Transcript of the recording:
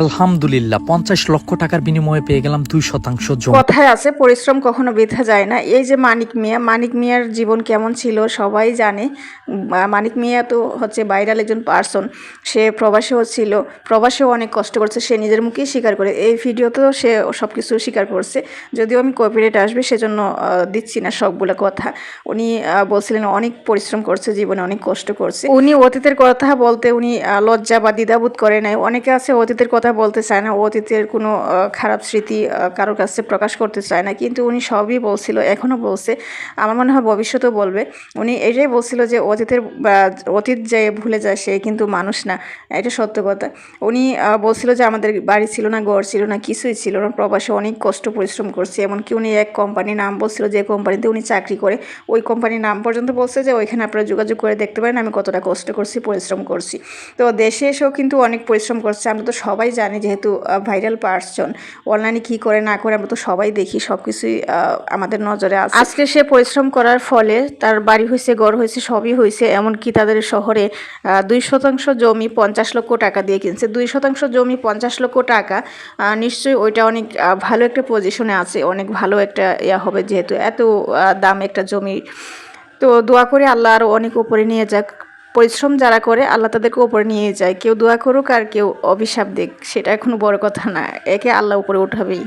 আলহামদুলিল্লাহ ৫০ লক্ষ টাকার বিনিময়ে পেয়ে গেলাম ২% জমি। কথায় আছে পরিশ্রম কখনো বৃথা যায় না। এই যে মানিক মিয়ার জীবন কেমন ছিল সবাই জানে। মানিক মিয়া তো হচ্ছে ভাইরাল একজন পার্সন। সে প্রবাসেও ছিল, প্রবাসেও অনেক কষ্ট করছে, সে নিজের মুখেই স্বীকার করে। এই ভিডিওতেও সে সব কিছু স্বীকার করছে, যদিও আমি কপিরাইট আসবে সেজন্য দিচ্ছি না সবগুলো কথা। উনি বলছিলেন অনেক পরিশ্রম করছে, জীবনে অনেক কষ্ট করছে। উনি অতীতের কথা বলতে উনি লজ্জা বা দ্বিধাবোধ করে নাই। অনেকে আছে অতীতের কথা বলতে চায় না, অতীতের কোনো খারাপ স্মৃতি কারোর কাছে প্রকাশ করতে চায় না, কিন্তু উনি সবই বলছিল, এখনও বলছে, আমার মনে হয় ভবিষ্যতেও বলবে। উনি এটাই বলছিল যে অতীত যে ভুলে যায় সে কিন্তু মানুষ না, এটা সত্য কথা। উনি বলছিল যে আমাদের বাড়ি ছিল না, ঘর ছিল না, কিছুই ছিল না, প্রবাসে অনেক কষ্ট পরিশ্রম করছে। এমনকি উনি এক কোম্পানির নাম বলছিল, যে কোম্পানিতে উনি চাকরি করে, ওই কোম্পানির নাম পর্যন্ত বলছে যে ওইখানে আপনারা যোগাযোগ করে দেখতে পারেন আমি কতটা কষ্ট করছি, পরিশ্রম করছি। তো দেশে এসেও কিন্তু অনেক পরিশ্রম করছে। আমরা তো সবাই জানি, যেহেতু ভাইরাল পার্সন, অনলাইনে কী করে না করে আমরা তো সবাই দেখি, সব কিছুই আমাদের নজরে আছে। আজকে সে পরিশ্রম করার ফলে তার বাড়ি হয়েছে, ঘর হয়েছে, সবই হয়েছে। এমনকি তাদের শহরে 2% জমি 50 লক্ষ টাকা দিয়ে কিনছে। 2% জমি 50 লক্ষ টাকা, নিশ্চয়ই ওইটা অনেক ভালো একটা পজিশনে আছে, অনেক ভালো একটা হবে, যেহেতু এত দাম একটা জমি। তো দোয়া করে আল্লাহ আরও অনেক উপরে নিয়ে যাক। পরিশ্রম যারা করে আল্লাহ তাদেরকে উপরে নিয়ে যায়। কেউ দোয়া করুক আর কেউ অভিশাপ দিক, সেটা এখনো বড় কথা না, একে আল্লাহ উপরে উঠাবেই।